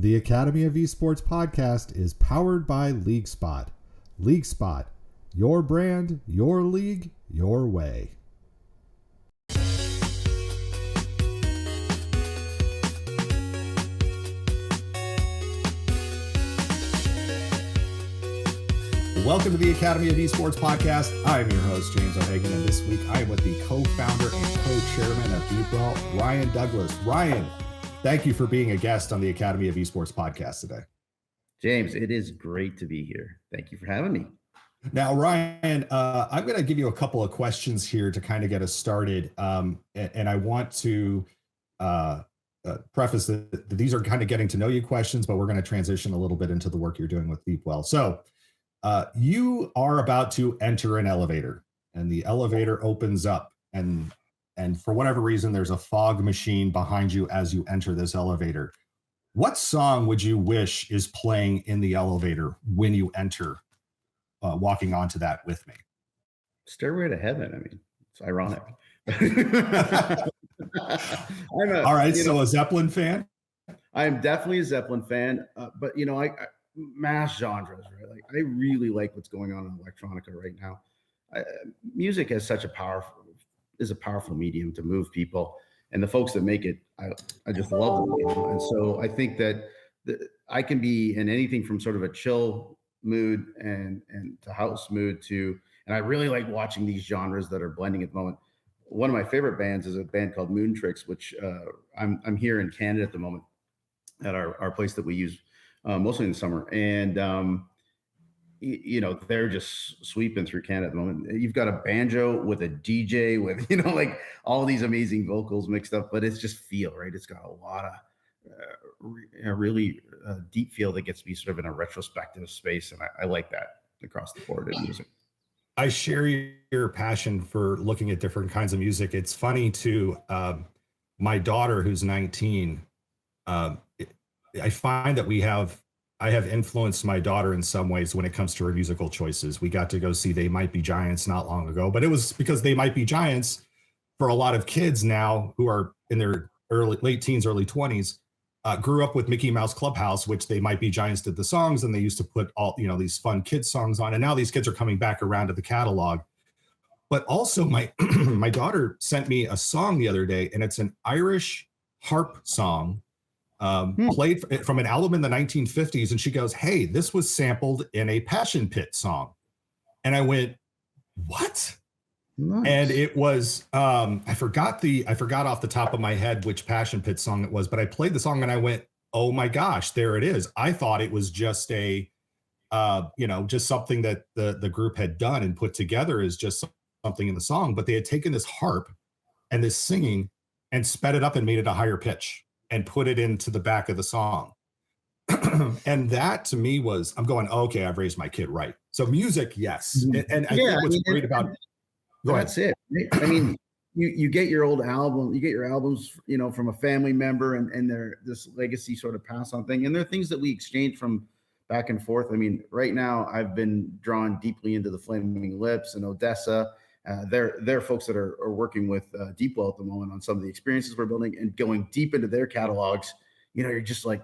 The Academy of Esports podcast is powered by LeagueSpot. LeagueSpot, your brand, your league, your way. Welcome to the Academy of Esports podcast. I'm your host, James O'Hagan, and this week I am with the co-founder and co-chairman of DeepWell, Ryan Douglas. Ryan, thank you for being a guest on the Academy of Esports podcast today. James, it is great to be here. Thank you for having me. Now, Ryan, I'm going to give you a couple of questions here to kind of get us started. And I want to preface that these are kind of getting to know you questions, but we're going to transition a little bit into the work you're doing with DeepWell. So you are about to enter an elevator, and the elevator opens up, and for whatever reason, there's a fog machine behind you as you enter this elevator. What song would you wish is playing in the elevator when you enter, walking onto that with me? Stairway to Heaven. I mean, it's ironic. All right, so a Zeppelin fan? I am definitely a Zeppelin fan, but I mass genres, right? Like I really like what's going on in electronica right now. Music has such a powerful medium to move people, and the folks that make it, I just love them. And so I think that I can be in anything from sort of a chill mood and to house mood and I really like watching these genres that are blending at the moment. One of my favorite bands is a band called Moon Tricks, which I'm here in Canada at the moment at our place that we use mostly in the summer. And, they're just sweeping through Canada at the moment. You've got a banjo with a DJ with, like all these amazing vocals mixed up, but it's just feel, right? It's got a lot of really deep feel that gets me sort of in a retrospective space. And I like that across the board in music. I share your passion for looking at different kinds of music. It's funny too. My daughter, who's 19, I find that I have influenced my daughter in some ways when it comes to her musical choices. We got to go see They Might Be Giants not long ago, but it was because They Might Be Giants for a lot of kids now who are in their late teens, early 20s, grew up with Mickey Mouse Clubhouse, which They Might Be Giants did the songs, and they used to put all, these fun kids songs on. And now these kids are coming back around to the catalog. But also my daughter sent me a song the other day, and it's an Irish harp song played from an album in the 1950s. And she goes, "Hey, this was sampled in a Passion Pit song." And I went, "What?" Nice. And it was, I forgot off the top of my head which Passion Pit song it was, but I played the song and I went, "Oh my gosh, there it is." I thought it was just just something that the group had done and put together as just something in the song, but they had taken this harp and this singing and sped it up and made it a higher pitch and put it into the back of the song. And that to me was, I'm going, okay, I've raised my kid right. So music, yes. And I think what's great about that's it. I mean, you get your old album, you get your albums, from a family member and they're this legacy sort of pass on thing. And there are things that we exchange from back and forth. I mean, right now I've been drawn deeply into the Flaming Lips and Odessa. They're folks that are working with DeepWell at the moment on some of the experiences we're building and going deep into their catalogs. You're just like,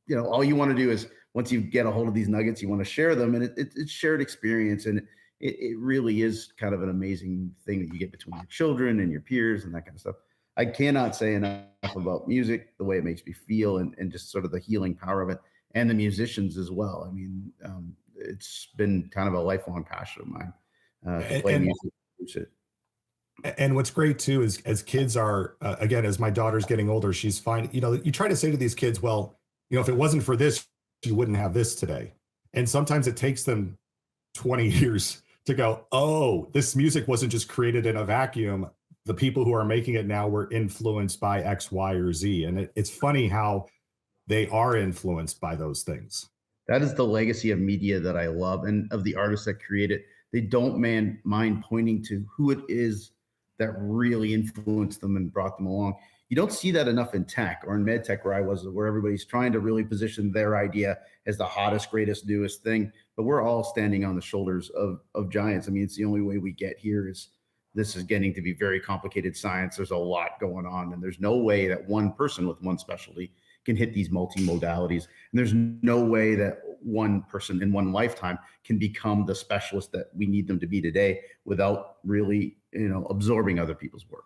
all you want to do is once you get a hold of these nuggets, you want to share them, and it's shared experience. And it really is kind of an amazing thing that you get between your children and your peers and that kind of stuff. I cannot say enough about music, the way it makes me feel and just sort of the healing power of it, and the musicians as well. I mean, it's been kind of a lifelong passion of mine to play music. And what's great too is as kids are, again, as my daughter's getting older, she's fine. You try to say to these kids, well, if it wasn't for this, you wouldn't have this today. And sometimes it takes them 20 years to go, oh, this music wasn't just created in a vacuum. The people who are making it now were influenced by X, Y, or Z. And it's funny how they are influenced by those things. That is the legacy of media that I love, and of the artists that create it. They don't mind pointing to who it is that really influenced them and brought them along. You don't see that enough in tech or in med tech where everybody's trying to really position their idea as the hottest, greatest, newest thing. But we're all standing on the shoulders of giants. I mean, it's the only way we get here is this is getting to be very complicated science. There's a lot going on, and there's no way that one person with one specialty can hit these multimodalities. And there's no way that one person in one lifetime can become the specialist that we need them to be today without really, absorbing other people's work.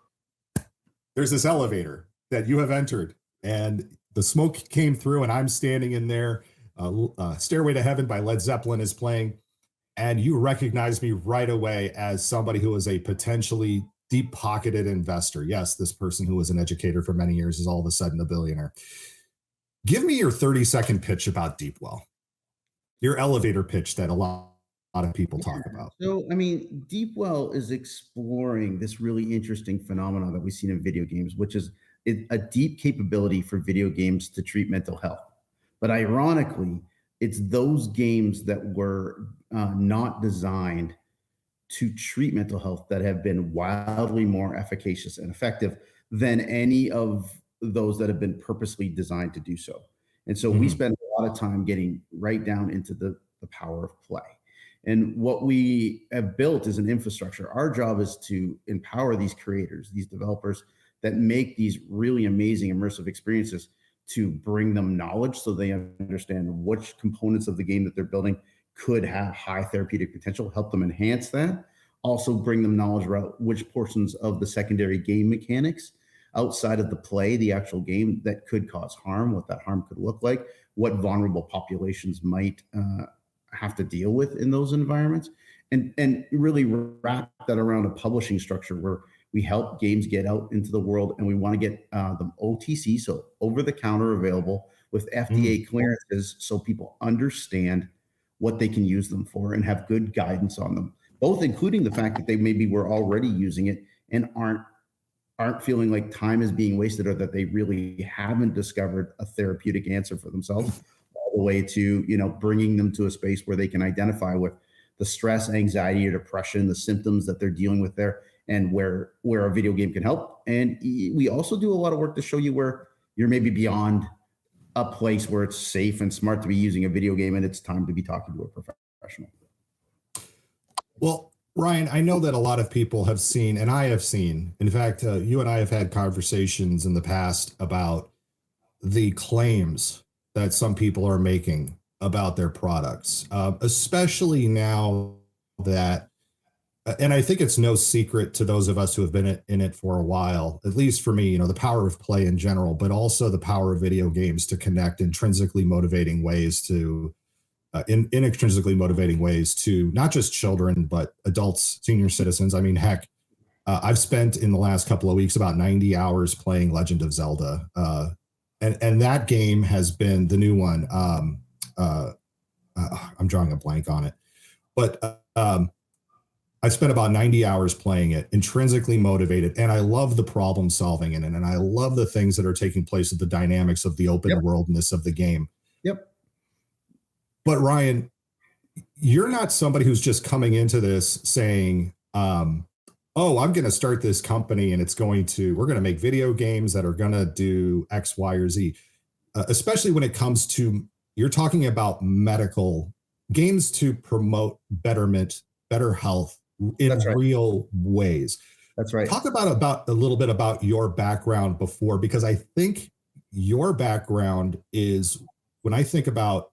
There's this elevator that you have entered, and the smoke came through, and I'm standing in there. Stairway to Heaven by Led Zeppelin is playing, and you recognize me right away as somebody who is a potentially deep-pocketed investor. Yes, this person who was an educator for many years is all of a sudden a billionaire. Give me your 30-second pitch about DeepWell, your elevator pitch that a lot of people talk about. So, DeepWell is exploring this really interesting phenomenon that we've seen in video games, which is a deep capability for video games to treat mental health. But ironically, it's those games that were not designed to treat mental health that have been wildly more efficacious and effective than any of those that have been purposely designed to do so. And so we spend a lot of time getting right down into the power of play. And what we have built is an infrastructure. Our job is to empower these creators, these developers that make these really amazing immersive experiences, to bring them knowledge so they understand which components of the game that they're building could have high therapeutic potential, help them enhance that. Also bring them knowledge about which portions of the secondary game mechanics outside of the play, the actual game, that could cause harm, what that harm could look like, what vulnerable populations might have to deal with in those environments, and really wrap that around a publishing structure where we help games get out into the world, and we want to get them OTC, so over the counter available with FDA clearances, so people understand what they can use them for and have good guidance on them, both including the fact that they maybe were already using it and aren't feeling like time is being wasted, or that they really haven't discovered a therapeutic answer for themselves, all the way to, bringing them to a space where they can identify with the stress, anxiety, or depression, the symptoms that they're dealing with there, and where a video game can help. And we also do a lot of work to show you where you're maybe beyond a place where it's safe and smart to be using a video game, and it's time to be talking to a professional. Well, Ryan, I know that a lot of people have seen, and I have seen, in fact, you and I have had conversations in the past about the claims that some people are making about their products, especially now that, and I think it's no secret to those of us who have been in it for a while, at least for me, the power of play in general, but also the power of video games to connect intrinsically motivating ways to intrinsically motivating ways to not just children, but adults, senior citizens. I mean, heck, I've spent in the last couple of weeks about 90 hours playing Legend of Zelda. And that game has been the new one. I'm drawing a blank on it, but I spent about 90 hours playing it, intrinsically motivated, and I love the problem solving in it, and I love the things that are taking place with the dynamics of the open worldness of the game. Yep. But Ryan, you're not somebody who's just coming into this saying, oh, I'm going to start this company and we're going to make video games that are going to do X, Y, or Z. Especially when it comes to, you're talking about medical games to promote betterment, better health in real ways. That's right. Talk about a little bit about your background before, because I think your background is, when I think about,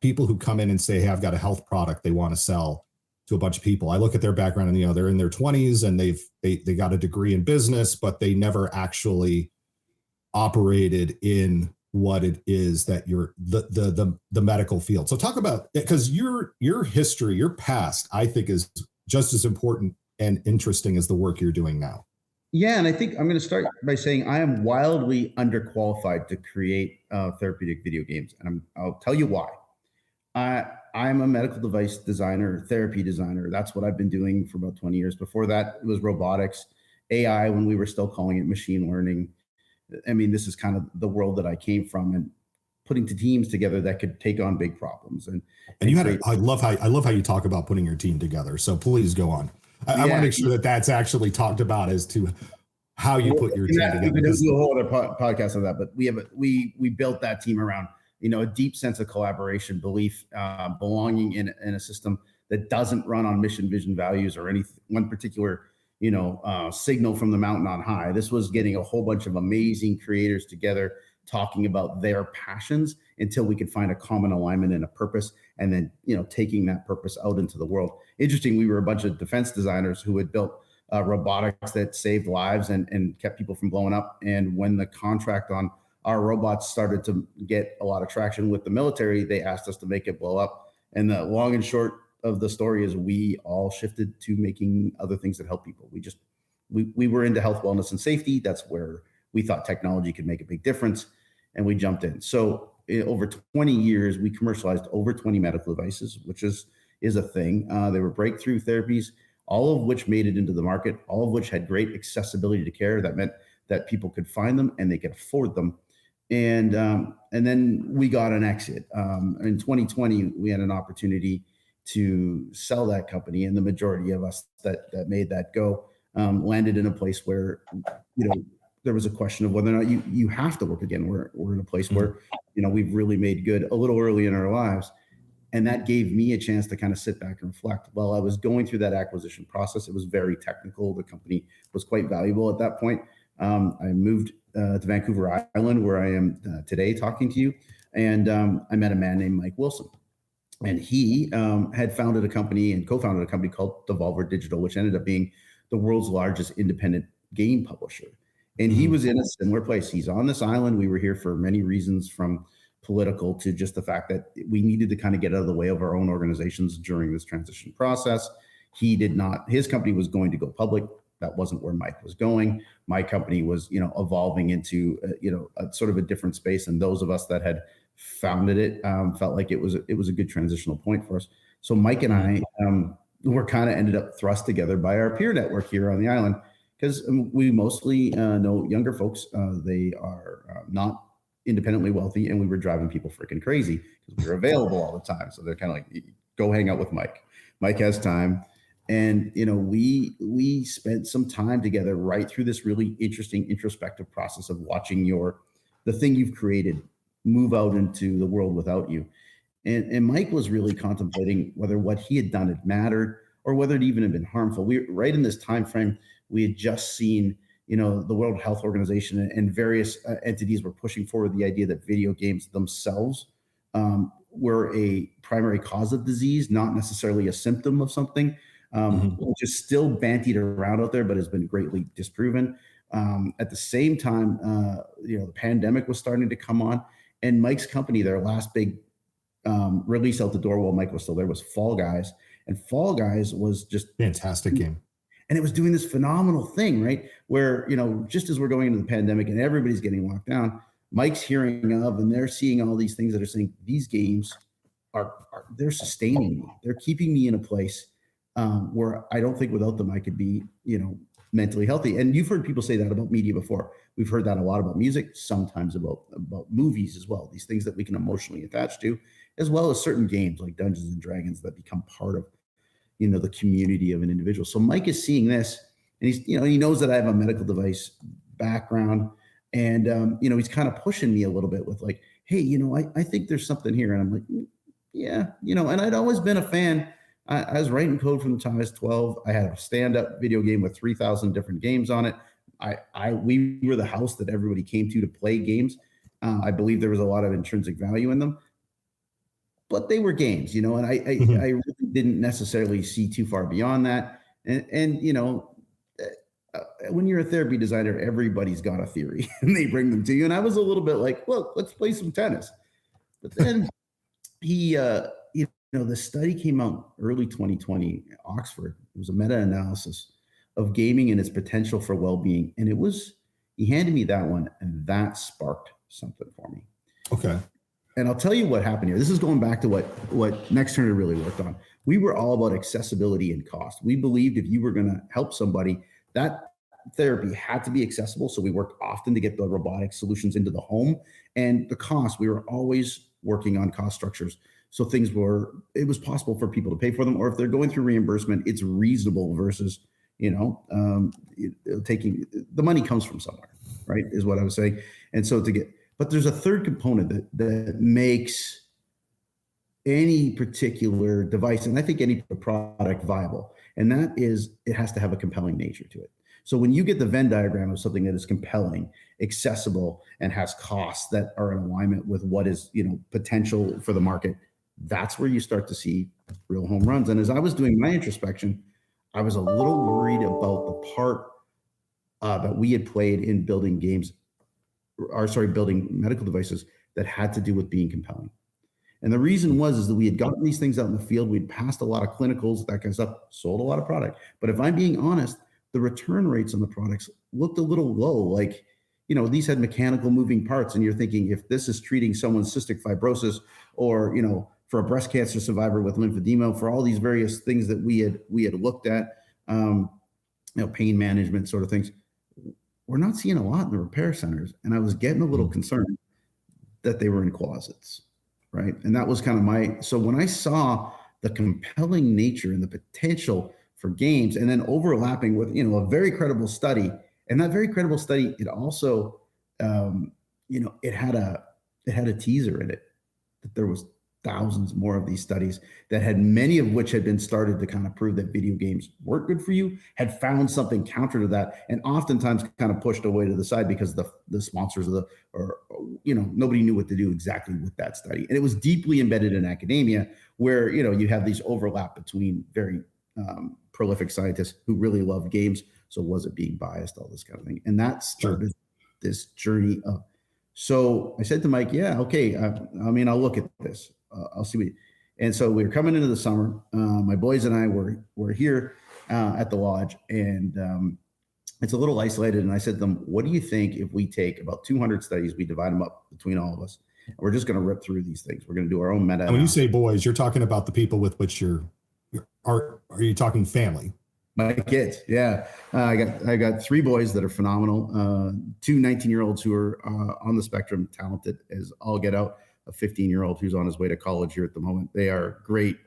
people who come in and say, hey, I've got a health product they want to sell to a bunch of people. I look at their background and, they're in their 20s and they got a degree in business, but they never actually operated in what it is that you're the medical field. So talk about it, because your history, your past, I think is just as important and interesting as the work you're doing now. Yeah, and I think I'm going to start by saying I am wildly underqualified to create therapeutic video games, and I'll tell you why. I'm a medical device designer, therapy designer. That's what I've been doing for about 20 years. Before that, it was robotics, AI, when we were still calling it machine learning. This is kind of the world that I came from, and putting teams together that could take on big problems. And you had I love how you talk about putting your team together. So please go on. I want to make sure that that's actually talked about as to how you put your team together. We can do a whole other podcast on that, but we built that team around a deep sense of collaboration, belief, belonging in a system that doesn't run on mission, vision, values, or any one particular signal from the mountain on high. This was getting a whole bunch of amazing creators together talking about their passions until we could find a common alignment and a purpose, and then, you know, taking that purpose out into the world. Interesting, we were a bunch of defense designers who had built robotics that saved lives and kept people from blowing up. And when the contract on our robots started to get a lot of traction with the military, they asked us to make it blow up. And the long and short of the story is we all shifted to making other things that help people. We were into health, wellness, and safety. That's where we thought technology could make a big difference, and we jumped in. So over 20 years, we commercialized over 20 medical devices, which is a thing. They were breakthrough therapies, all of which made it into the market, all of which had great accessibility to care. That meant that people could find them and they could afford them. And then we got an exit. In 2020, we had an opportunity to sell that company, and the majority of us that made that go landed in a place where, you know, there was a question of whether or not you have to work again. We're in a place where, you know, we've really made good a little early in our lives. And that gave me a chance to kind of sit back and reflect. While I was going through that acquisition process, it was very technical. The company was quite valuable at that point. I moved to Vancouver Island, where I am today talking to you. And I met a man named Mike Wilson. And he had founded a company and co-founded a company called Devolver Digital, which ended up being the world's largest independent game publisher. And he was in a similar place. He's on this island. We were here for many reasons, from political to just the fact that we needed to kind of get out of the way of our own organizations during this transition process. He did not, his company was going to go public. That wasn't where Mike was going. My company was, you know, evolving into, you know, a sort of a different space. And those of us that had founded it felt like it was a good transitional point for us. So Mike and I were kind of ended up thrust together by our peer network here on the island, because we mostly know younger folks. They are not independently wealthy, and we were driving people freaking crazy because we were available all the time. So they're kind of like, go hang out with Mike. Mike has time. And, you know, we spent some time together right through this really interesting introspective process of watching the thing you've created move out into the world without you. And Mike was really contemplating whether what he had done had mattered, or whether it even had been harmful. We right in this time frame, we had just seen, you know, the World Health Organization and various entities were pushing forward the idea that video games themselves were a primary cause of disease, not necessarily a symptom of something, which is still bantied around out there, but has been greatly disproven. At the same time, you know, the pandemic was starting to come on, and Mike's company, their last big release out the door while Mike was still there, was Fall Guys. And Fall Guys was just fantastic game. And it was doing this phenomenal thing, right? Where, you know, just as we're going into the pandemic and everybody's getting locked down, Mike's hearing of, and they're seeing all these things that are saying these games they're sustaining me. They're keeping me in a place where I don't think without them I could be, you know, mentally healthy. And you've heard people say that about media before. We've heard that a lot about music, sometimes about movies as well. These things that we can emotionally attach to, as well as certain games like Dungeons and Dragons that become part of, you know, the community of an individual. So Mike is seeing this, and he's, you know, he knows that I have a medical device background, and you know, he's kind of pushing me a little bit with like, hey, you know, I think there's something here. And I'm like, yeah, you know, and I'd always been a fan. I was writing code from the time I was 12. I had a stand-up video game with 3,000 different games on it. We were the house that everybody came to play games. I believe there was a lot of intrinsic value in them, but they were games, you know, and I really didn't necessarily see too far beyond that. And you know, when you're a therapy designer, everybody's got a theory and they bring them to you. And I was a little bit like, well, let's play some tennis. But then you know, the study came out early 2020, Oxford. It was a meta-analysis of gaming and its potential for well-being. And he handed me that one, and that sparked something for me. Okay. And I'll tell you what happened here. This is going back to what Next Turner really worked on. We were all about accessibility and cost. We believed if you were going to help somebody, that therapy had to be accessible. So we worked often to get the robotic solutions into the home. And the cost, we were always working on cost structures. So it was possible for people to pay for them, or if they're going through reimbursement, it's reasonable versus, you know, taking the money comes from somewhere, right? Is what I was saying. And so but there's a third component that makes any particular device, and I think any product, viable. And that is, it has to have a compelling nature to it. So when you get the Venn diagram of something that is compelling, accessible and has costs that are in alignment with what is, potential for the market, that's where you start to see real home runs. And as I was doing my introspection, I was a little worried about the part that we had played in building games, or sorry, building medical devices that had to do with being compelling. And the reason is that we had gotten these things out in the field. We'd passed a lot of clinicals, that kind of stuff, sold a lot of product. But if I'm being honest, the return rates on the products looked a little low. Like, these had mechanical moving parts, and you're thinking, if this is treating someone's cystic fibrosis, or, for a breast cancer survivor with lymphedema, for all these various things that we had looked at, pain management sort of things, we're not seeing a lot in the repair centers. And I was getting a little concerned that they were in closets. Right. And that was kind of so when I saw the compelling nature and the potential for games, and then overlapping with, a very credible study, and that very credible study, it also, it had a teaser in it that there was thousands more of these studies that had, many of which had been started to kind of prove that video games weren't good for you, had found something counter to that, and oftentimes kind of pushed away to the side because the sponsors nobody knew what to do exactly with that study. And it was deeply embedded in academia, where, you have these overlap between very prolific scientists who really love games. So was it being biased, all this kind of thing. And that started this journey of, so I said to Mike, yeah, okay. I'll look at this. I'll see and so we were coming into the summer. My boys and I were here at the lodge, and it's a little isolated. And I said to them, what do you think if we take about 200 studies, we divide them up between all of us, and we're just going to rip through these things. We're going to do our own meta. And when you say boys, you're talking about the people with which are you talking family? My kids. Yeah. I got 3 boys that are phenomenal. 2 19-year-olds who are on the spectrum, talented as all get out. A 15-year-old who's on his way to college here at the moment. They are great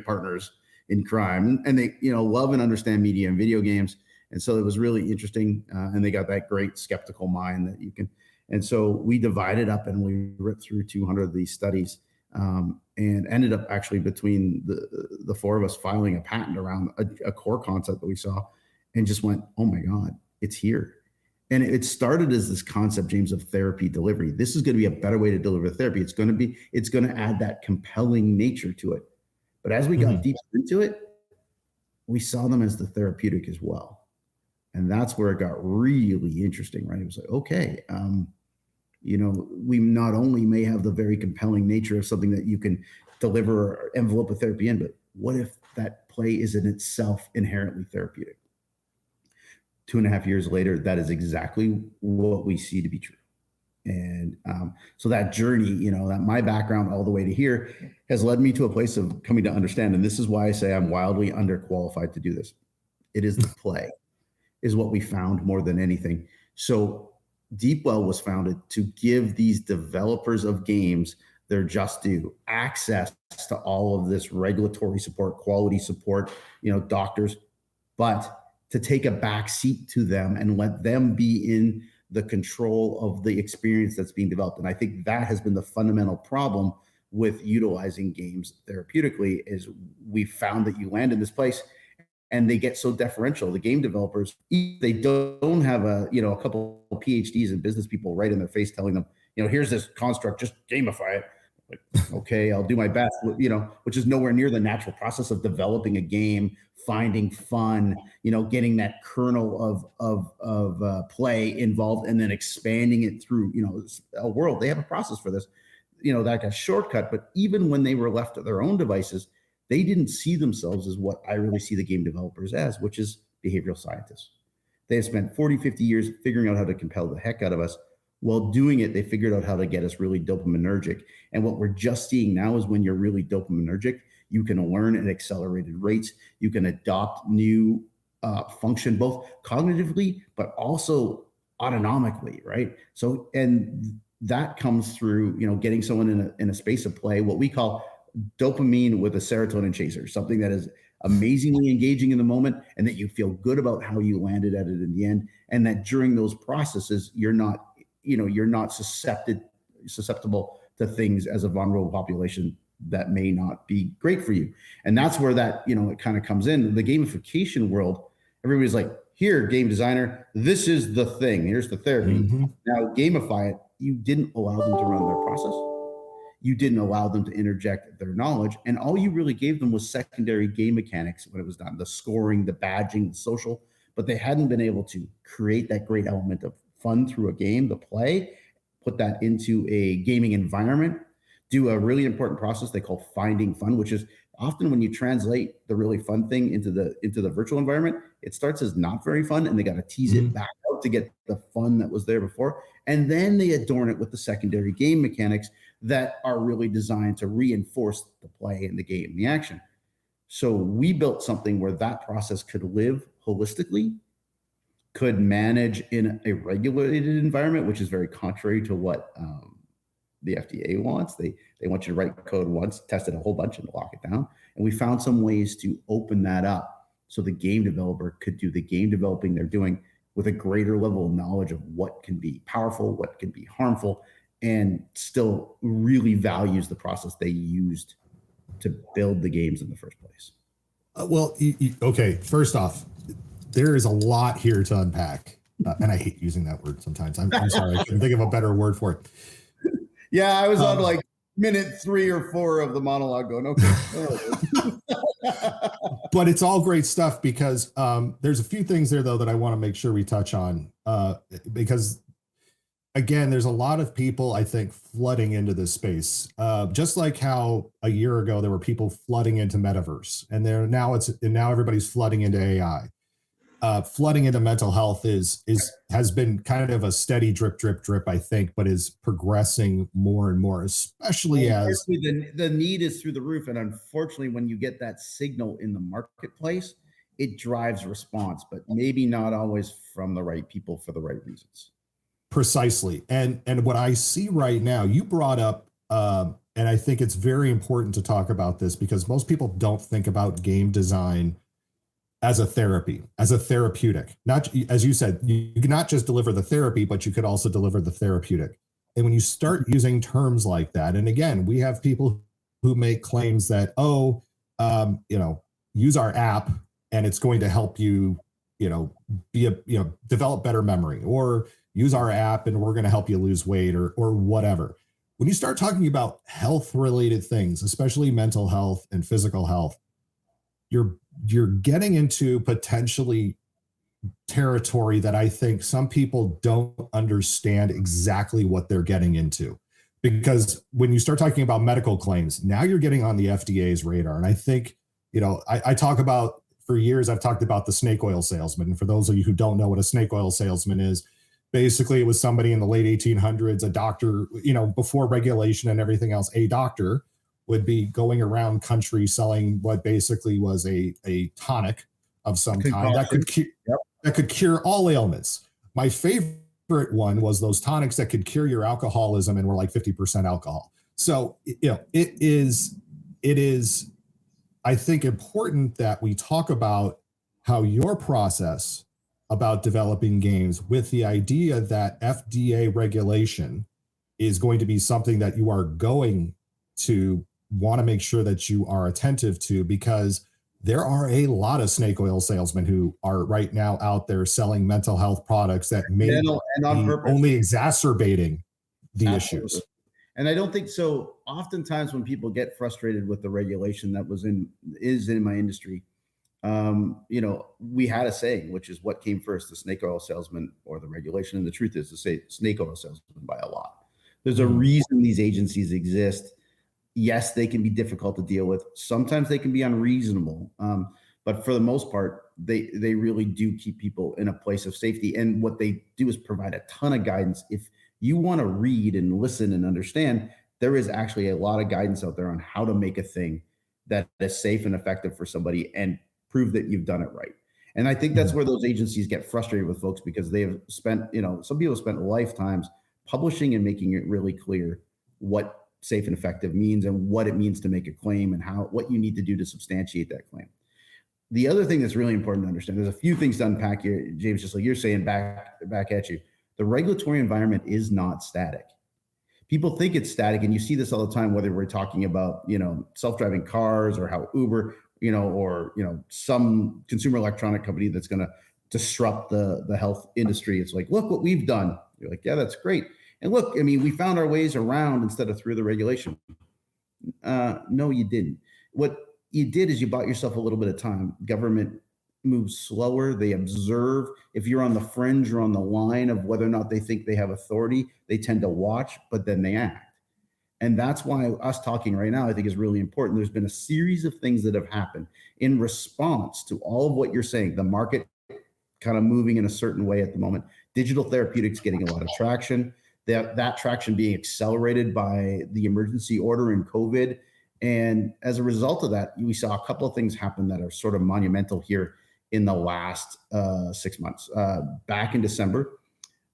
partners in crime, and they, love and understand media and video games. And so it was really interesting. And they got that great skeptical mind that you can. And so we divided up and we ripped through 200 of these studies, and ended up actually between the 4 of us filing a patent around a core concept that we saw, and just went, oh my God, it's here. And it started as this concept, James, of therapy delivery. This is going to be a better way to deliver therapy. It's going to add that compelling nature to it. But as we got deeper into it, we saw them as the therapeutic as well. And that's where it got really interesting, right? It was like, okay, we not only may have the very compelling nature of something that you can deliver or envelope a therapy in, but what if that play is in itself inherently therapeutic? 2.5 years later, that is exactly what we see to be true. And so that journey, that my background all the way to here has led me to a place of coming to understand. And this is why I say I'm wildly underqualified to do this. It is the play, is what we found more than anything. So DeepWell was founded to give these developers of games their just due access to all of this regulatory support, quality support, doctors, but to take a back seat to them and let them be in the control of the experience that's being developed. And I think that has been the fundamental problem with utilizing games therapeutically, is we found that you land in this place and they get so deferential. The game developers, they don't have a couple of PhDs and business people right in their face telling them, here's this construct, just gamify it. Like, okay, I'll do my best, which is nowhere near the natural process of developing a game, finding fun, getting that kernel of play involved, and then expanding it through, a world. They have a process for this, like a shortcut. But even when they were left to their own devices, they didn't see themselves as what I really see the game developers as, which is behavioral scientists. They have spent 40, 50 years figuring out how to compel the heck out of us. While doing it, they figured out how to get us really dopaminergic. And what we're just seeing now is when you're really dopaminergic, you can learn at accelerated rates. You can adopt new function, both cognitively, but also autonomically, right? So, and that comes through, getting someone in a space of play, what we call dopamine with a serotonin chaser, something that is amazingly engaging in the moment, and that you feel good about how you landed at it in the end. And that during those processes, you're not susceptible to things as a vulnerable population that may not be great for you. And that's where that, it kind of comes in. The gamification world, everybody's like, here, game designer, this is the thing. Here's the therapy. Mm-hmm. Now gamify it. You didn't allow them to run their process. You didn't allow them to interject their knowledge. And all you really gave them was secondary game mechanics when it was done, the scoring, the badging, the social, but they hadn't been able to create that great element of fun through a game, the play, put that into a gaming environment, do a really important process they call finding fun, which is often when you translate the really fun thing into the virtual environment, it starts as not very fun, and they got to tease it back out to get the fun that was there before. And then they adorn it with the secondary game mechanics that are really designed to reinforce the play and the game and the action. So we built something where that process could live holistically, could manage in a regulated environment, which is very contrary to what the FDA wants. They want you to write code once, test it a whole bunch, and lock it down. And we found some ways to open that up so the game developer could do the game developing they're doing with a greater level of knowledge of what can be powerful, what can be harmful, and still really values the process they used to build the games in the first place. Well, okay. First off, there is a lot here to unpack, and I hate using that word sometimes. I'm sorry, I couldn't think of a better word for it. Yeah, I was on like minute 3 or 4 of the monologue going, okay. But it's all great stuff because there's a few things there, though, that I want to make sure we touch on because, again, there's a lot of people, I think, flooding into this space, just like how a year ago there were people flooding into metaverse, and now everybody's flooding into AI. Flooding into mental health has been kind of a steady drip, I think, but is progressing more and more, especially as the need is through the roof. And unfortunately, when you get that signal in the marketplace, it drives response, but maybe not always from the right people for the right reasons. Precisely. And what I see right now, you brought up, and I think it's very important to talk about this because most people don't think about game design as a therapy, as a therapeutic. Not, as you said, you can not just deliver the therapy, but you could also deliver the therapeutic. And when you start using terms like that, and again, we have people who make claims that, use our app and it's going to help you, develop better memory, or use our app and we're going to help you lose weight or whatever. When you start talking about health related things, especially mental health and physical health, you're getting into potentially territory that I think some people don't understand exactly what they're getting into. Because when you start talking about medical claims, now you're getting on the FDA's radar. And I think, I talk about, for years, I've talked about the snake oil salesman. And for those of you who don't know what a snake oil salesman is, basically it was somebody in the late 1800s, a doctor, before regulation and everything else, a doctor would be going around country selling what basically was a tonic of some kind that could cure all ailments. My favorite one was those tonics that could cure your alcoholism and were like 50% alcohol. So, it is, I think, important that we talk about how your process about developing games with the idea that FDA regulation is going to be something that you are going to want to make sure that you are attentive to, because there are a lot of snake oil salesmen who are right now out there selling mental health products that may be only exacerbating the issues. And I don't think so. Oftentimes when people get frustrated with the regulation that is in my industry, we had a saying, which is what came first, the snake oil salesman or the regulation? And the truth is to say snake oil salesman by a lot. There's a reason these agencies exist. Yes, they can be difficult to deal with. Sometimes they can be unreasonable. But for the most part, they really do keep people in a place of safety. And what they do is provide a ton of guidance. If you want to read and listen and understand, there is actually a lot of guidance out there on how to make a thing that is safe and effective for somebody and prove that you've done it right. And I think that's where those agencies get frustrated with folks, because they have spent, some people have spent lifetimes publishing and making it really clear what safe and effective means and what it means to make a claim and what you need to do to substantiate that claim. The other thing that's really important to understand, there's a few things to unpack here, James, just like you're saying back at you. The regulatory environment is not static. People think it's static, and you see this all the time, whether we're talking about, self-driving cars or how Uber, or some consumer electronic company that's going to disrupt the health industry. It's like, look what we've done. You're like, yeah, that's great. And look, I mean, we found our ways around instead of through the regulation. No, you didn't. What you did is you bought yourself a little bit of time. Government moves slower. They observe. If you're on the fringe or on the line of whether or not they think they have authority, they tend to watch, but then they act. And that's why us talking right now, I think, is really important. There's been a series of things that have happened in response to all of what you're saying. The market kind of moving in a certain way at the moment. Digital therapeutics getting a lot of traction. That traction being accelerated by the emergency order in COVID. And as a result of that, we saw a couple of things happen that are sort of monumental here in the last 6 months. Back in December,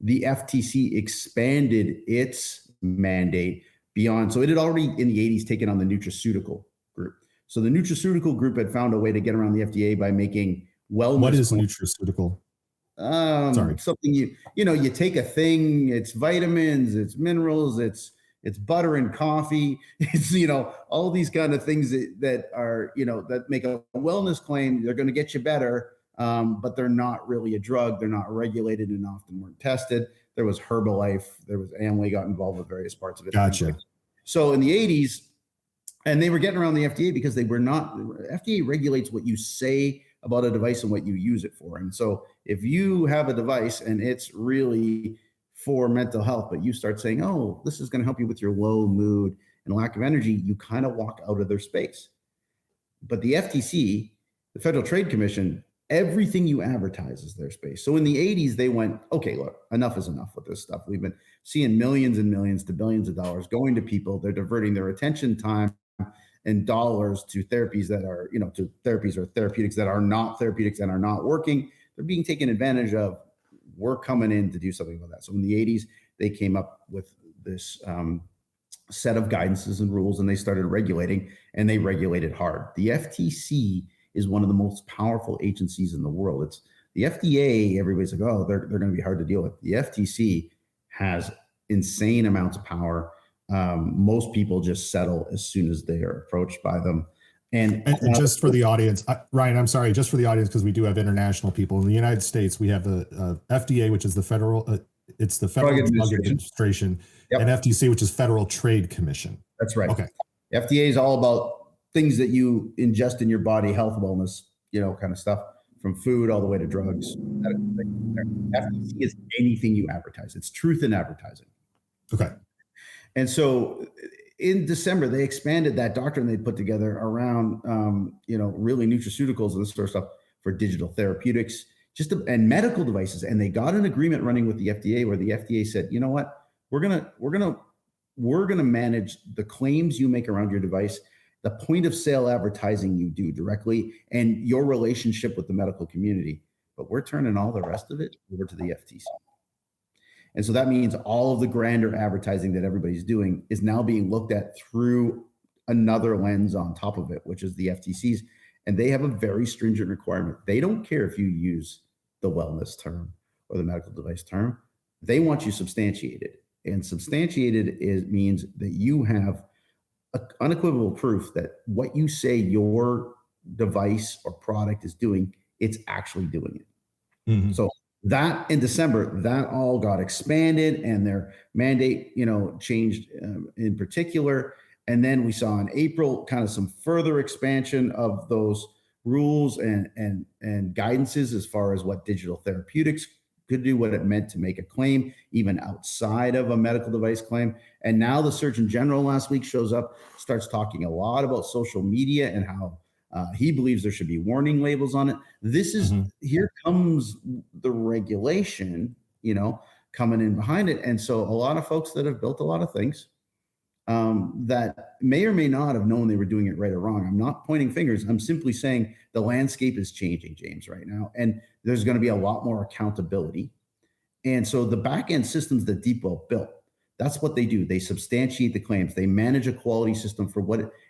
the FTC expanded its mandate beyond. So it had already in the 80s taken on the nutraceutical group. So the nutraceutical group had found a way to get around the FDA by making wellness. What is nutraceutical? Sorry. Something you take a thing, it's vitamins, it's minerals, it's butter and coffee, it's all these kind of things that are that make a wellness claim. They're going to get you better, but they're not really a drug. They're not regulated and often weren't tested. There was Herbalife, there was Amway got involved with various parts of it. Gotcha. So in the 80s, and they were getting around the FDA because they were not. FDA regulates what you say about a device and what you use it for. And so if you have a device and it's really for mental health, but you start saying, oh, this is going to help you with your low mood and lack of energy, you kind of walk out of their space. But the FTC, the Federal Trade Commission, everything you advertise is their space. So in the 80s, they went, okay, look, enough is enough with this stuff. We've been seeing millions and millions to billions of dollars going to people. They're diverting their attention, time, and dollars to therapies that are, to therapies or therapeutics that are not therapeutics and are not working. They're being taken advantage of. We're coming in to do something about that. So in the 80s, they came up with this set of guidances and rules, and they started regulating, and they regulated hard. The FTC is one of the most powerful agencies in the world. It's the FDA. Everybody's like, oh, they're going to be hard to deal with. The FTC has insane amounts of power. Most people just settle as soon as they are approached by them. And just for the audience, Ryan, I'm sorry, just for the audience, because we do have international people in the United States. We have the FDA, which is the federal, it's the Federal Drug Administration, yep. And FTC, which is Federal Trade Commission. That's right. Okay. FDA is all about things that you ingest in your body, health, wellness, kind of stuff, from food all the way to drugs. FTC is anything you advertise. It's truth in advertising. Okay. And so in December, they expanded that doctrine they put together around, really nutraceuticals and this sort of stuff for digital therapeutics, and medical devices. And they got an agreement running with the FDA where the FDA said, you know what, we're gonna manage the claims you make around your device, the point of sale advertising you do directly, and your relationship with the medical community. But we're turning all the rest of it over to the FTC. And so that means all of the grander advertising that everybody's doing is now being looked at through another lens on top of it, which is the FTC's. And they have a very stringent requirement. They don't care if you use the wellness term or the medical device term. They want you substantiated. And substantiated means that you have unequivocal proof that what you say your device or product is doing, it's actually doing it. Mm-hmm. So that in December, that all got expanded and their mandate, changed in particular. And then we saw in April kind of some further expansion of those rules and guidances as far as what digital therapeutics could do, what it meant to make a claim, even outside of a medical device claim. And now the Surgeon General last week shows up, starts talking a lot about social media and how he believes there should be warning labels on it. This is, here comes the regulation, coming in behind it. And so a lot of folks that have built a lot of things that may or may not have known they were doing it right or wrong. I'm not pointing fingers. I'm simply saying the landscape is changing, James, right now. And there's going to be a lot more accountability. And so the back-end systems that DeepWell built, that's what they do. They substantiate the claims. They manage a quality system for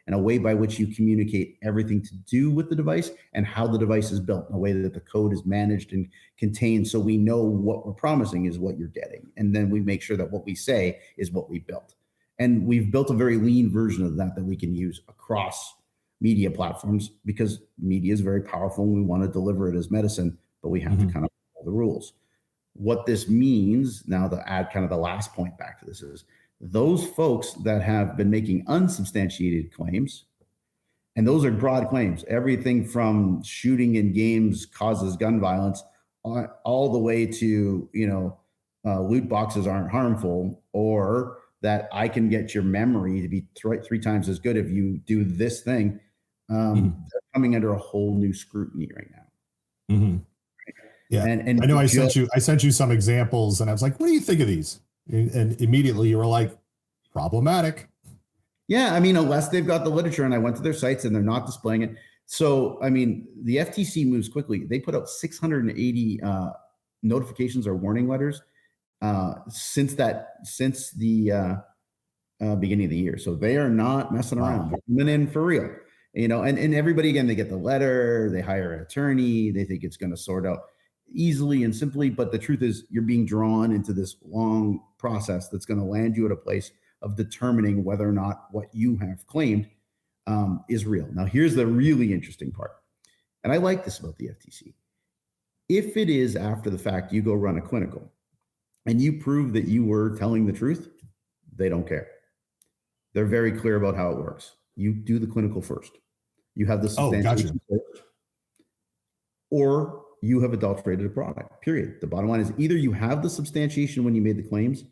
and a way by which you communicate everything to do with the device and how the device is built in a way that the code is managed and contained. So we know what we're promising is what you're getting. And then we make sure that what we say is what we built. And we've built a very lean version of that we can use across media platforms because media is very powerful and we want to deliver it as medicine, but we have to kind of the rules. What this means now, to add kind of the last point back to this, is those folks that have been making unsubstantiated claims, and those are broad claims, everything from shooting in games causes gun violence all the way to, loot boxes aren't harmful, or that I can get your memory to be three times as good if you do this thing. They're coming under a whole new scrutiny right now. Mm-hmm. Yeah, and I know I sent you some examples, and I was like, "What do you think of these?" And immediately you were like, "Problematic." Yeah, I mean, unless they've got the literature, and I went to their sites and they're not displaying it. So, I mean, the FTC moves quickly. They put out 680 notifications or warning letters since the beginning of the year. So they are not messing around. They're coming in for real. And everybody, again, they get the letter, they hire an attorney, they think it's going to sort out easily and simply. But the truth is, you're being drawn into this long process that's going to land you at a place of determining whether or not what you have claimed is real. Now, here's the really interesting part. And I like this about the FTC. If it is after the fact, you go run a clinical and you prove that you were telling the truth, they don't care. They're very clear about how it works. You do the clinical first. You have the substantiation first, or you have adulterated a product, period. The bottom line is either you have the substantiation when you made the claims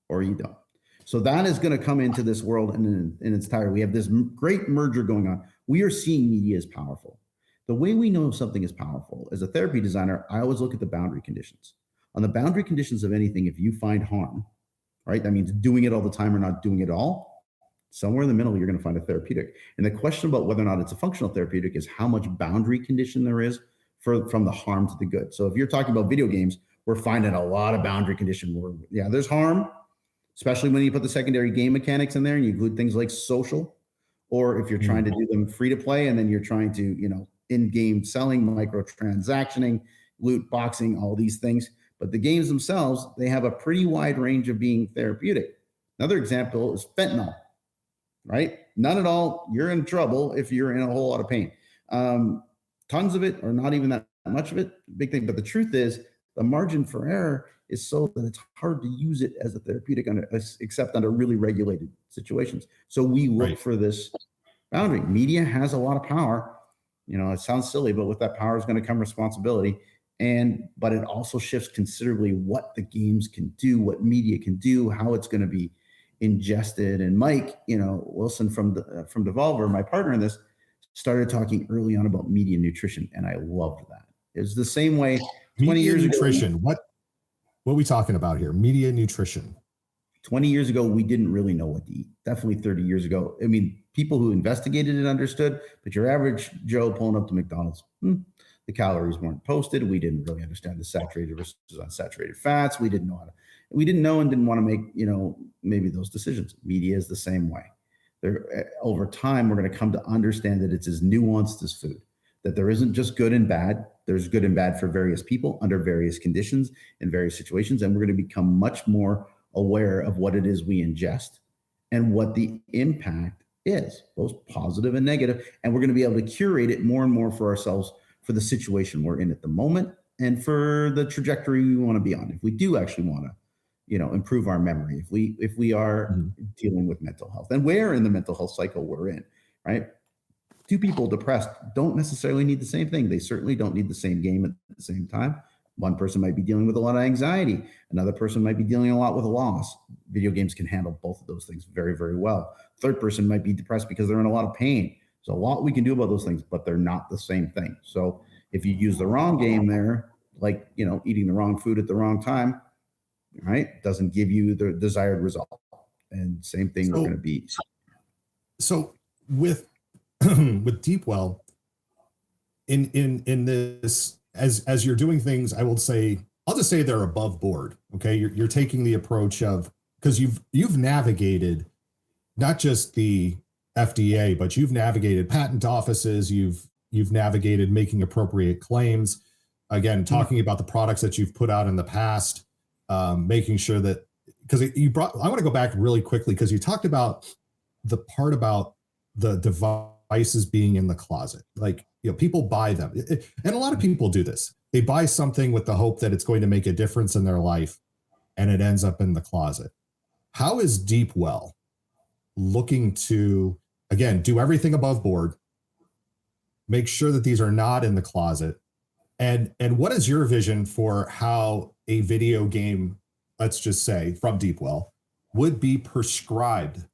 or you don't. So that is going to come into this world in its entirety. We have this great merger going on. We are seeing media as powerful. The way we know something is powerful, as a therapy designer, I always look at the boundary conditions. On the boundary conditions of anything, if you find harm, right, that means doing it all the time or not doing it all, somewhere in the middle, you're going to find a therapeutic. And the question about whether or not it's a functional therapeutic is how much boundary condition there is from the harm to the good. So if you're talking about video games, we're finding a lot of boundary condition where, yeah, there's harm, especially when you put the secondary game mechanics in there and you include things like social, or if you're trying to do them free to play and then you're trying to, in-game selling, microtransactioning, loot boxing, all these things. But the games themselves, they have a pretty wide range of being therapeutic. Another example is fentanyl, right? None at all. You're in trouble if you're in a whole lot of pain. Tons of it, or not even that much of it, big thing. But the truth is, the margin for error is so that it's hard to use it as a therapeutic except under really regulated situations. So we look for this boundary. Media has a lot of power. It sounds silly, but with that power is going to come responsibility. But it also shifts considerably what the games can do, what media can do, how it's going to be ingested. And Mike, Wilson from Devolver, my partner in this, started talking early on about media nutrition, and I loved that. It's the same way 20 years nutrition. ago. What are we talking about here? Media nutrition. 20 years ago, we didn't really know what to eat. Definitely 30 years ago. I mean, people who investigated it understood, but your average Joe pulling up to McDonald's, the calories weren't posted. We didn't really understand the saturated versus unsaturated fats. We didn't know and didn't want to make, maybe those decisions. Media is the same way. Over time, we're going to come to understand that it's as nuanced as food, that there isn't just good and bad. There's good and bad for various people under various conditions in various situations. And we're going to become much more aware of what it is we ingest and what the impact is, both positive and negative. And we're going to be able to curate it more and more for ourselves for the situation we're in at the moment and for the trajectory we want to be on. If we do actually want to, improve our memory, if we are dealing with mental health, and where in the mental health cycle we're in, right? Two people depressed don't necessarily need the same thing. They certainly don't need the same game at the same time. One person might be dealing with a lot of anxiety. Another person might be dealing a lot with a loss. Video games can handle both of those things very, very well. Third person might be depressed because they're in a lot of pain. There's a lot we can do about those things, but they're not the same thing. So if you use the wrong game there, like, eating the wrong food at the wrong time, right, doesn't give you the desired result. And same thing we're going to be. So with DeepWell, in this, as you're doing things, I'll just say they're above board. Okay, you're taking the approach of, because you've navigated not just the FDA, but you've navigated patent offices, you've navigated making appropriate claims, again, talking about the products that you've put out in the past, making sure that, because I want to go back really quickly, because you talked about the part about the device devices being in the closet. Like, people buy them. And a lot of people do this. They buy something with the hope that it's going to make a difference in their life, and it ends up in the closet. How is DeepWell looking to, again, do everything above board, make sure that these are not in the closet? And what is your vision for how a video game, let's just say from DeepWell, would be prescribed?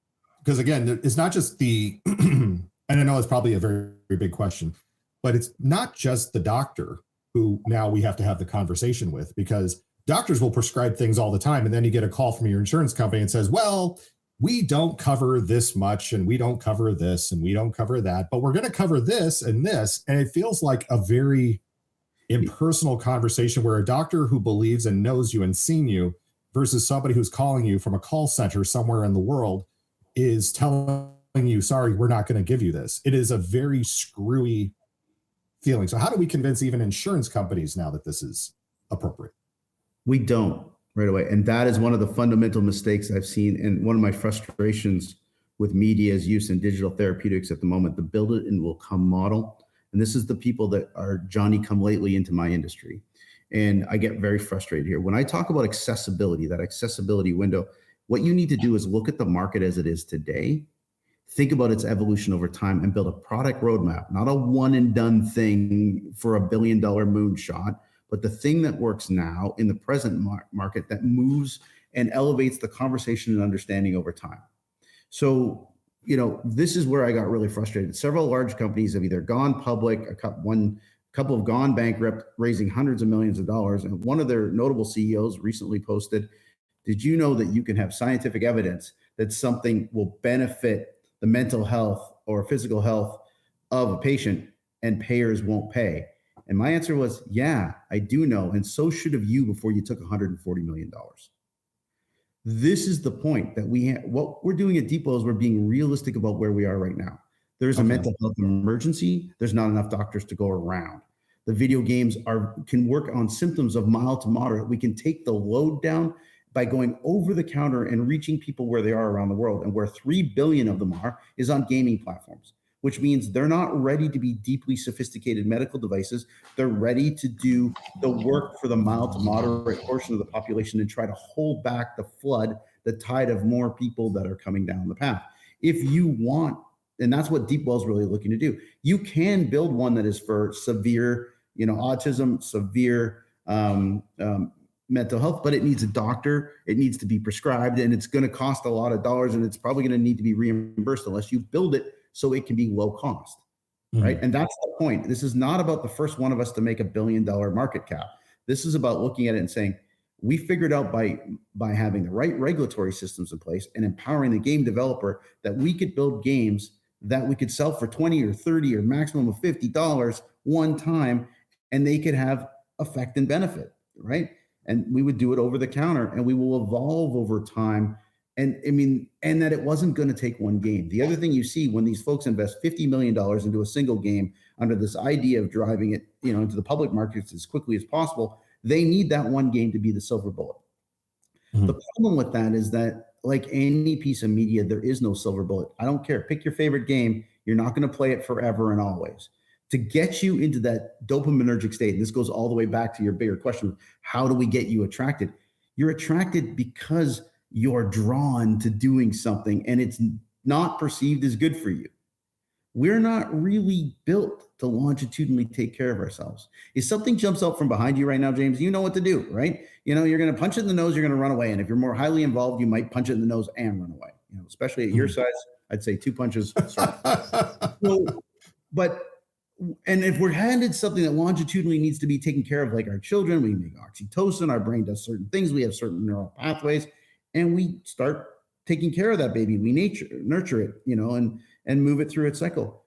Because again, it's not just the, and I know it's probably a very, very big question, but it's not just the doctor who now we have to have the conversation with, because doctors will prescribe things all the time. And then you get a call from your insurance company and says, well, we don't cover this much, and we don't cover this, and we don't cover that, but we're going to cover this and this. And it feels like a very impersonal conversation where a doctor who believes and knows you and seen you versus somebody who's calling you from a call center somewhere in the world is telling you, sorry, we're not going to give you this. It is a very screwy feeling. So how do we convince even insurance companies now that this is appropriate? We don't right away. And that is one of the fundamental mistakes I've seen. And one of my frustrations with media's use in digital therapeutics at the moment, the build it and will come model. And this is the people that are Johnny come lately into my industry. And I get very frustrated here. When I talk about accessibility, that accessibility window, what you need to do is look at the market as it is today, think about its evolution over time, and build a product roadmap, not a one and done thing for $1 billion moonshot, but the thing that works now in the present market that moves and elevates the conversation and understanding over time. So, this is where I got really frustrated. Several large companies have either gone public, a couple have gone bankrupt, raising hundreds of millions of dollars. And one of their notable CEOs recently posted, did you know that you can have scientific evidence that something will benefit the mental health or physical health of a patient and payers won't pay? And my answer was, yeah, I do know. And so should have you before you took $140 million. This is the point that what we're doing at DeepWell is we're being realistic about where we are right now. There's a mental health emergency. There's not enough doctors to go around. The video games can work on symptoms of mild to moderate. We can take the load down by going over the counter and reaching people where they are around the world. And where 3 billion of them is on gaming platforms, which means they're not ready to be deeply sophisticated medical devices. They're ready to do the work for the mild to moderate portion of the population and try to hold back the tide of more people that are coming down the path. If you want, and that's what DeepWell is really looking to do, you can build one that is for severe, autism, severe mental health, but it needs a doctor, it needs to be prescribed, and it's going to cost a lot of dollars, and it's probably going to need to be reimbursed unless you build it so it can be low cost, right? And that's the point. This is not about the first one of us to make $1 billion market cap. This is about looking at it and saying, we figured out by having the right regulatory systems in place and empowering the game developer that we could build games that we could sell for 20 or 30 or maximum of $50 one time, and they could have effect and benefit, right? And we would do it over the counter, and we will evolve over time. And that it wasn't going to take one game. The other thing you see when these folks invest $50 million into a single game under this idea of driving it, into the public markets as quickly as possible, they need that one game to be the silver bullet. The problem with that is that, like any piece of media, there is no silver bullet. I don't care. Pick your favorite game. You're not going to play it forever and always. To get you into that dopaminergic state, and this goes all the way back to your bigger question, how do we get you attracted? You're attracted because you're drawn to doing something and it's not perceived as good for you. We're not really built to longitudinally take care of ourselves. If something jumps out from behind you right now, James, you know what to do, right? You're going to punch it in the nose, you're going to run away. And if you're more highly involved, you might punch it in the nose and run away. Especially at your size, I'd say 2 punches. And if we're handed something that longitudinally needs to be taken care of, like our children, we make oxytocin, our brain does certain things, we have certain neural pathways, and we start taking care of that baby. We nurture it, and move it through its cycle.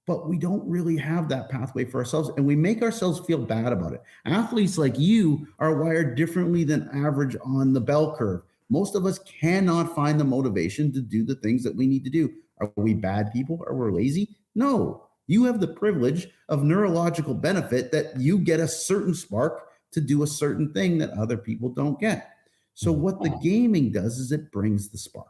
But we don't really have that pathway for ourselves, and we make ourselves feel bad about it. Athletes like you are wired differently than average on the bell curve. Most of us cannot find the motivation to do the things that we need to do. Are we bad people? Are we lazy? No. You have the privilege of neurological benefit that you get a certain spark to do a certain thing that other people don't get. So what the gaming does is it brings the spark,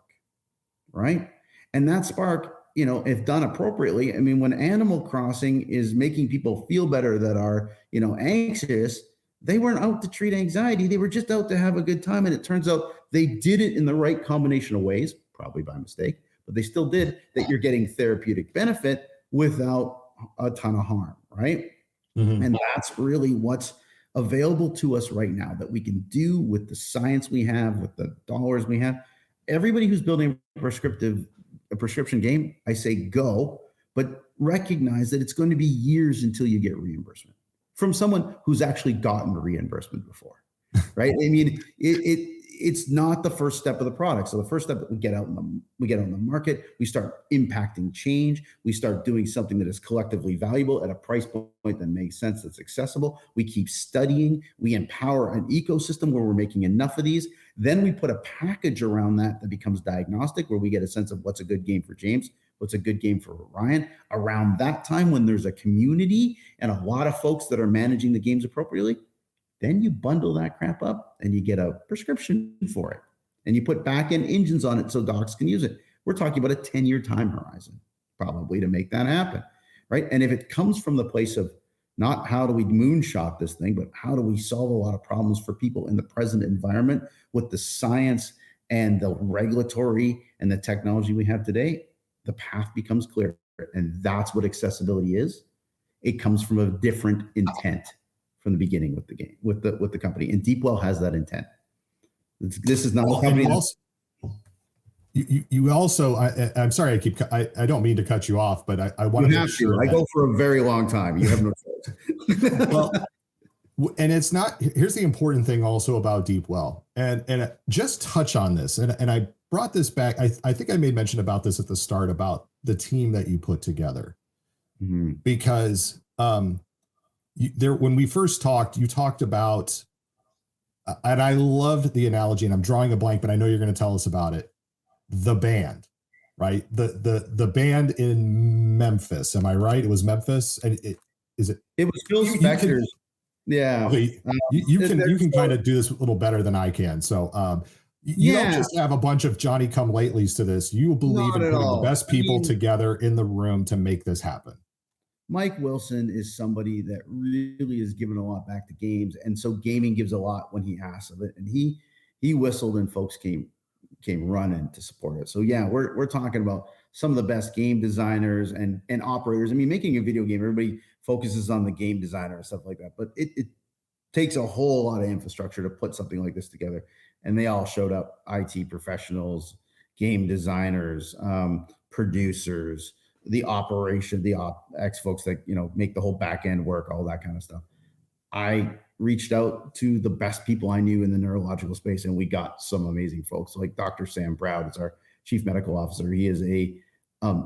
right? And that spark if done appropriately, I mean, when Animal Crossing is making people feel better that are, anxious, they weren't out to treat anxiety. They were just out to have a good time. And it turns out they did it in the right combination of ways, probably by mistake, but they still did, that you're getting therapeutic benefit without a ton of harm, right? Mhm. And that's really what's available to us right now that we can do with the science we have, with the dollars we have. Everybody who's building a prescription game, I say go, but recognize that it's going to be years until you get reimbursement from someone who's actually gotten reimbursement before, right? I mean, it's not the first step of the product. So the first step, we get out on the market, we start impacting change, we start doing something that is collectively valuable at a price point that makes sense, that's accessible. We keep studying, we empower an ecosystem where we're making enough of these. Then we put a package around that becomes diagnostic, where we get a sense of what's a good game for James, what's a good game for Ryan. Around that time, when there's a community and a lot of folks that are managing the games appropriately, then you bundle that crap up and you get a prescription for it. And you put back-end engines on it so docs can use it. We're talking about a 10-year time horizon, probably, to make that happen, right? And if it comes from the place of not how do we moonshot this thing, but how do we solve a lot of problems for people in the present environment with the science and the regulatory and the technology we have today, the path becomes clear. And that's what accessibility is. It comes from a different intent from the beginning with the game, with the company. And DeepWell has that intent. This is not a company. You also, I'm sorry, I don't mean to cut you off, but I want to make sure. I go for a very long time. You have no choice. Well, and it's not, here's the important thing also about DeepWell, and just touch on this. And I brought this back. I think I made mention about this at the start about the team that you put together, because, when we first talked, you talked about, and I loved the analogy, and I'm drawing a blank, but I know you're going to tell us about it. The band, right? The band in Memphis. Am I right? It was Memphis, and it was Phil Spector's. Yeah. Okay, you can kind of do this a little better than I can. So you don't just have a bunch of Johnny come latelys to this. You believe in putting the best people together in the room to make this happen. Mike Wilson is somebody that really has given a lot back to games, and so gaming gives a lot when he asks of it. And he whistled, and folks came running to support it. So yeah, we're talking about some of the best game designers and operators. I mean, making a video game, everybody focuses on the game designer and stuff like that, but it takes a whole lot of infrastructure to put something like this together. And they all showed up: IT professionals, game designers, producers, the operation, the ops folks that, make the whole back end work, all that kind of stuff. I reached out to the best people I knew in the neurological space, and we got some amazing folks like Dr. Sam Browd is our chief medical officer. He is a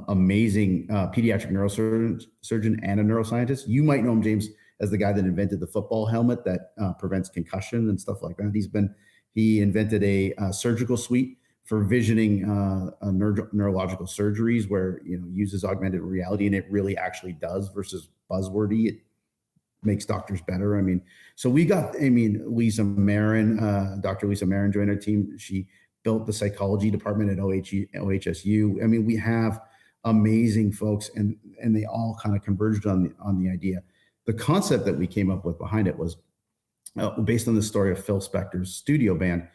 amazing pediatric neurosurgeon and a neuroscientist. You might know him, James, as the guy that invented the football helmet that prevents concussion and stuff like that. He invented a surgical suite for visioning neurological surgeries, where uses augmented reality, and it really actually does, versus buzzwordy. It makes doctors better. I mean, so we got, Lisa Marin, Dr. Lisa Marin joined our team. She built the psychology department at OHSU. I mean, we have amazing folks, and they all kind of converged on the idea. The concept that we came up with behind it was based on the story of Phil Spector's studio band.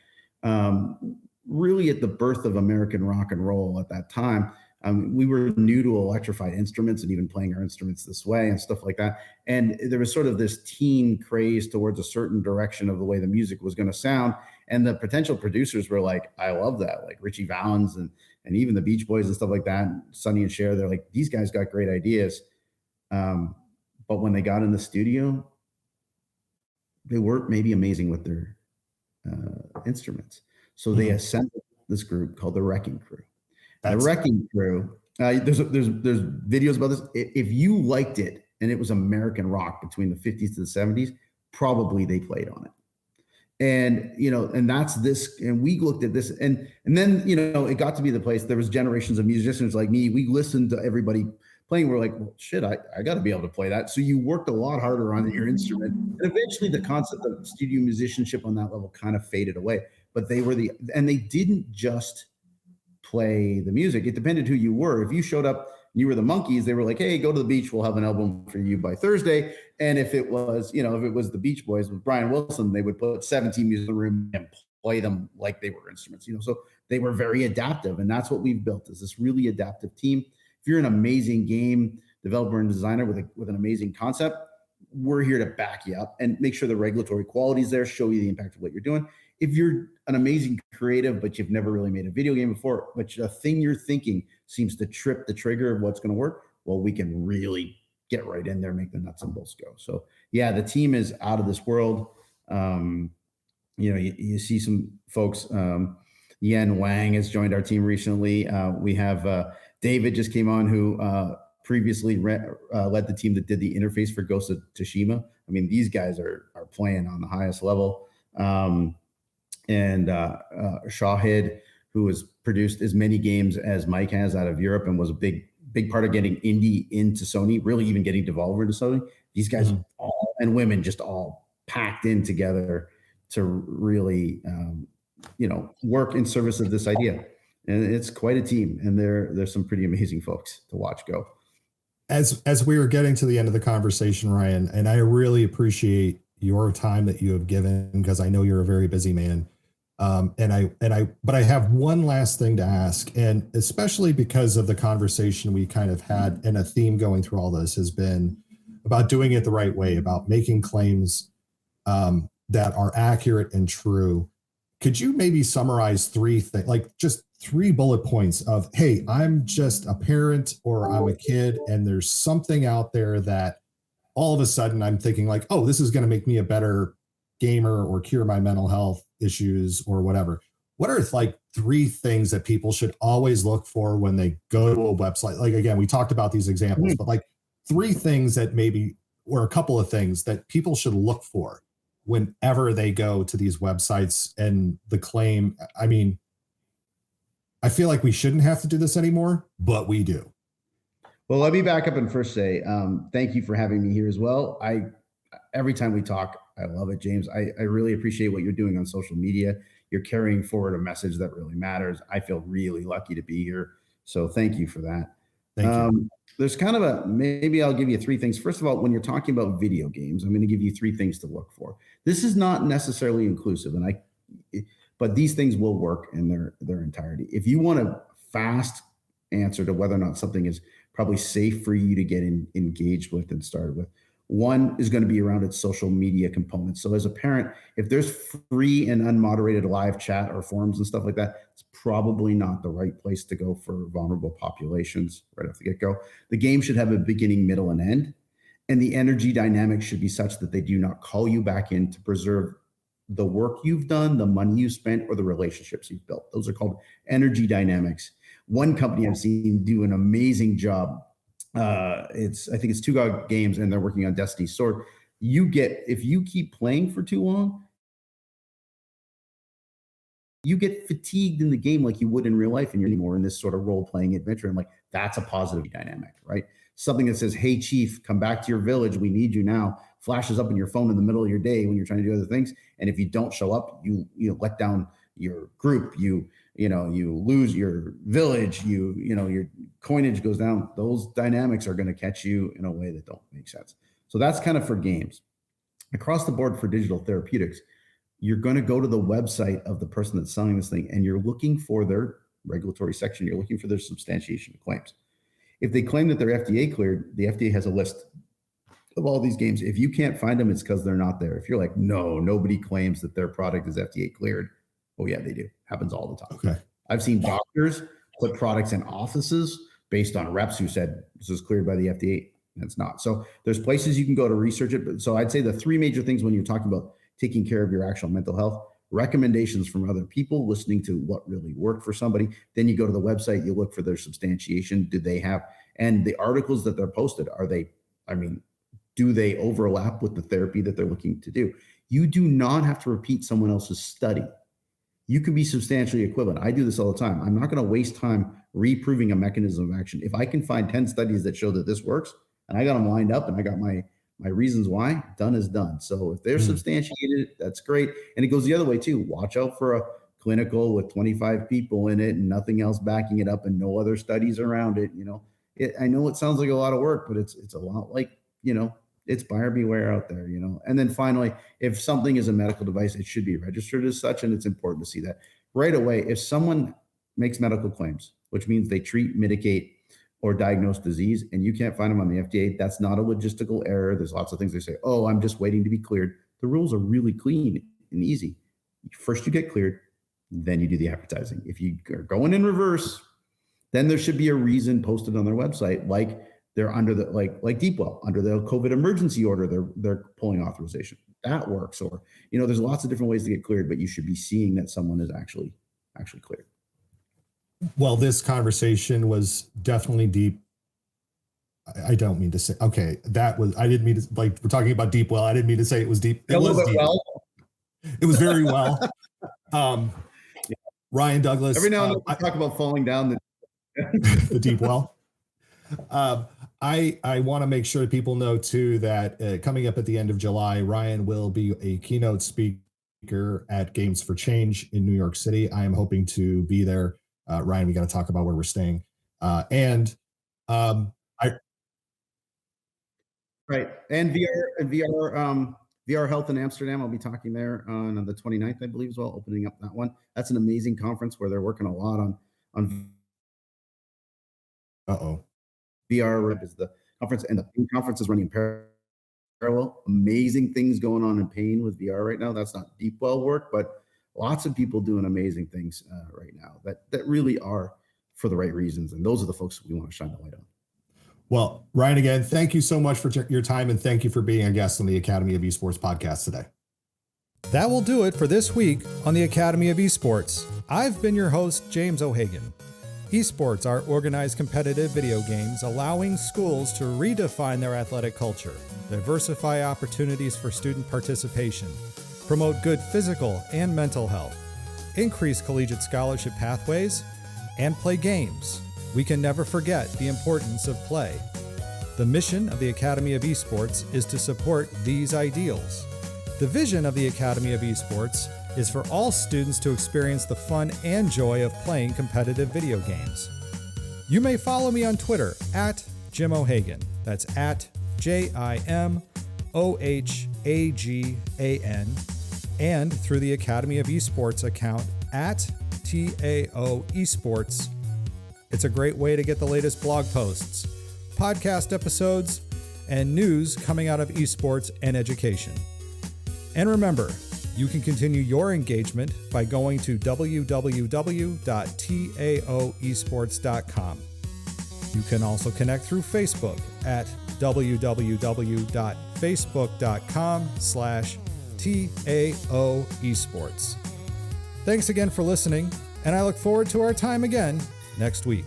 Really at the birth of American rock and roll at that time. We were new to electrified instruments and even playing our instruments this way and stuff like that. And there was sort of this teen craze towards a certain direction of the way the music was going to sound. And the potential producers were like, I love that. Like Richie Valens and even the Beach Boys and stuff like that. And Sonny and Cher, they're like, these guys got great ideas. But when they got in the studio, they weren't maybe amazing with their instruments. So they assembled this group called the Wrecking Crew. The Wrecking Crew, there's videos about this. If you liked it and it was American rock between the 50s to the 70s, probably they played on it. And, and that's this, and we looked at this, and then, it got to be the place, there was generations of musicians like me. We listened to everybody playing. We're like, well, shit, I got to be able to play that. So you worked a lot harder on your instrument. And eventually the concept of studio musicianship on that level kind of faded away. But they were and they didn't just play the music. It depended who you were. If you showed up and you were the Monkees, they were like, hey, go to the beach. We'll have an album for you by Thursday. And if it was, if it was the Beach Boys with Brian Wilson, they would put 17 music in the room and play them like they were instruments, so they were very adaptive. And that's what we've built, is this really adaptive team. If you're an amazing game developer and designer with an amazing concept, we're here to back you up and make sure the regulatory quality is there, show you the impact of what you're doing. If you're an amazing creative, but you've never really made a video game before, but the thing you're thinking seems to trip the trigger of what's going to work, well, we can really get right in there, make the nuts and bolts go. So yeah, the team is out of this world. You see some folks, Yen Wang has joined our team recently. We have David just came on, who previously led the team that did the interface for Ghost of Tsushima. I mean, these guys are playing on the highest level. And Shahid, who has produced as many games as Mike has out of Europe and was a big part of getting indie into Sony, really even getting Devolver into Sony. These guys all, and women, just all packed in together to really, work in service of this idea. And it's quite a team, and there's some pretty amazing folks to watch go. As we were getting to the end of the conversation, Ryan, and I really appreciate your time that you have given, because I know you're a very busy man. But I have one last thing to ask, and especially because of the conversation we kind of had, and a theme going through all this has been about doing it the right way, about making claims that are accurate and true. Could you maybe summarize three things, like just 3 bullet points of, hey, I'm just a parent or I'm a kid, and there's something out there that all of a sudden I'm thinking like, oh, this is going to make me a better gamer or cure my mental health issues or whatever. What are like 3 things that people should always look for when they go to a website? Like, again, we talked about these examples, but like 3 things that maybe, or a couple of things that people should look for whenever they go to these websites. And the claim, I mean, I feel like we shouldn't have to do this anymore, but we do. Well, let me back up and first say, thank you for having me here as well. Every time we talk, I love it, James. I really appreciate what you're doing on social media. You're carrying forward a message that really matters. I feel really lucky to be here. So thank you for that. Thank you. There's kind of maybe I'll give you 3 things. First of all, when you're talking about video games, I'm going to give you 3 things to look for. This is not necessarily inclusive, but these things will work in their entirety. If you want a fast answer to whether or not something is probably safe for you to get engaged with and started with, one is going to be around its social media components. So as a parent, if there's free and unmoderated live chat or forums and stuff like that, it's probably not the right place to go for vulnerable populations right off the get-go. The game should have a beginning, middle, and end. And the energy dynamics should be such that they do not call you back in to preserve the work you've done, the money you spent, or the relationships you've built. Those are called energy dynamics. One company I've seen do an amazing job. I think it's Two God Games, and they're working on Destiny's Sword. If you keep playing for too long, you get fatigued in the game like you would in real life, and you're anymore in this sort of role-playing adventure. And like, that's a positive dynamic, right? Something that says, hey, chief, come back to your village. We need you now. Flashes up in your phone in the middle of your day when you're trying to do other things. And if you don't show up, you let down your group, you lose your village, your coinage goes down. Those dynamics are going to catch you in a way that don't make sense. So that's kind of for games. Across the board for digital therapeutics, you're going to go to the website of the person that's selling this thing, and you're looking for their regulatory section. You're looking for their substantiation of claims. If they claim that they're FDA cleared, the FDA has a list of all these games. If you can't find them, it's because they're not there. If you're like, no, nobody claims that their product is FDA cleared. Oh yeah, they do. Happens all the time. Okay. I've seen doctors put products in offices based on reps who said this is cleared by the FDA, and it's not. So there's places you can go to research it. But so I'd say the 3 major things when you're talking about taking care of your actual mental health: recommendations from other people, listening to what really worked for somebody. Then you go to the website, you look for their substantiation. Do they have, and the articles that they're posted, do they overlap with the therapy that they're looking to do? You do not have to repeat someone else's study. You can be substantially equivalent. I do this all the time. I'm not going to waste time reproving a mechanism of action. If I can find 10 studies that show that this works, and I got them lined up and I got my reasons why, done is done. So if they're substantiated, that's great. And it goes the other way too. Watch out for a clinical with 25 people in it and nothing else backing it up and no other studies around it, I know it sounds like a lot of work, but it's a lot like, it's buyer beware out there, And then finally, if something is a medical device, it should be registered as such. And it's important to see that right away. If someone makes medical claims, which means they treat, mitigate, or diagnose disease, and you can't find them on the FDA, that's not a logistical error. There's lots of things they say, oh, I'm just waiting to be cleared. The rules are really clean and easy. First you get cleared, then you do the advertising. If you are going in reverse, then there should be a reason posted on their website, like they're under the like DeepWell under the COVID emergency order, they're pulling authorization. That works. Or there's lots of different ways to get cleared, but you should be seeing that someone is actually cleared. Well, this conversation was definitely deep. I don't mean to say, okay, I didn't mean to, like, we're talking about DeepWell. I didn't mean to say it was deep. It was deep. Well. It was very well. Ryan Douglas. Every now and then we talk about falling down the deep well. I want to make sure people know too that coming up at the end of July, Ryan will be a keynote speaker at Games for Change in New York City. I am hoping to be there. Ryan, we got to talk about where we're staying. Right. And VR Health in Amsterdam. I'll be talking there on the 29th, I believe, as well, opening up that one. That's an amazing conference where they're working a lot on VR is the conference, and the pain conference is running in parallel. Amazing things going on in pain with VR right now. That's not DeepWell work, but lots of people doing amazing things right now that really are for the right reasons. And those are the folks we want to shine the light on. Well, Ryan, again, thank you so much for your time, and thank you for being a guest on the Academy of Esports podcast today. That will do it for this week on the Academy of Esports. I've been your host, James O'Hagan. Esports are organized competitive video games allowing schools to redefine their athletic culture, diversify opportunities for student participation, promote good physical and mental health, increase collegiate scholarship pathways, and play games. We can never forget the importance of play. The mission of the Academy of Esports is to support these ideals. The vision of the Academy of Esports is for all students to experience the fun and joy of playing competitive video games. You may follow me on Twitter at Jim O'Hagan. That's at JIMOHAGAN, and through the Academy of Esports account at TAO Esports. It's a great way to get the latest blog posts, podcast episodes, and news coming out of esports and education. And remember, you can continue your engagement by going to www.taoesports.com. You can also connect through Facebook at www.facebook.com/TAOesports. Thanks again for listening, and I look forward to our time again next week.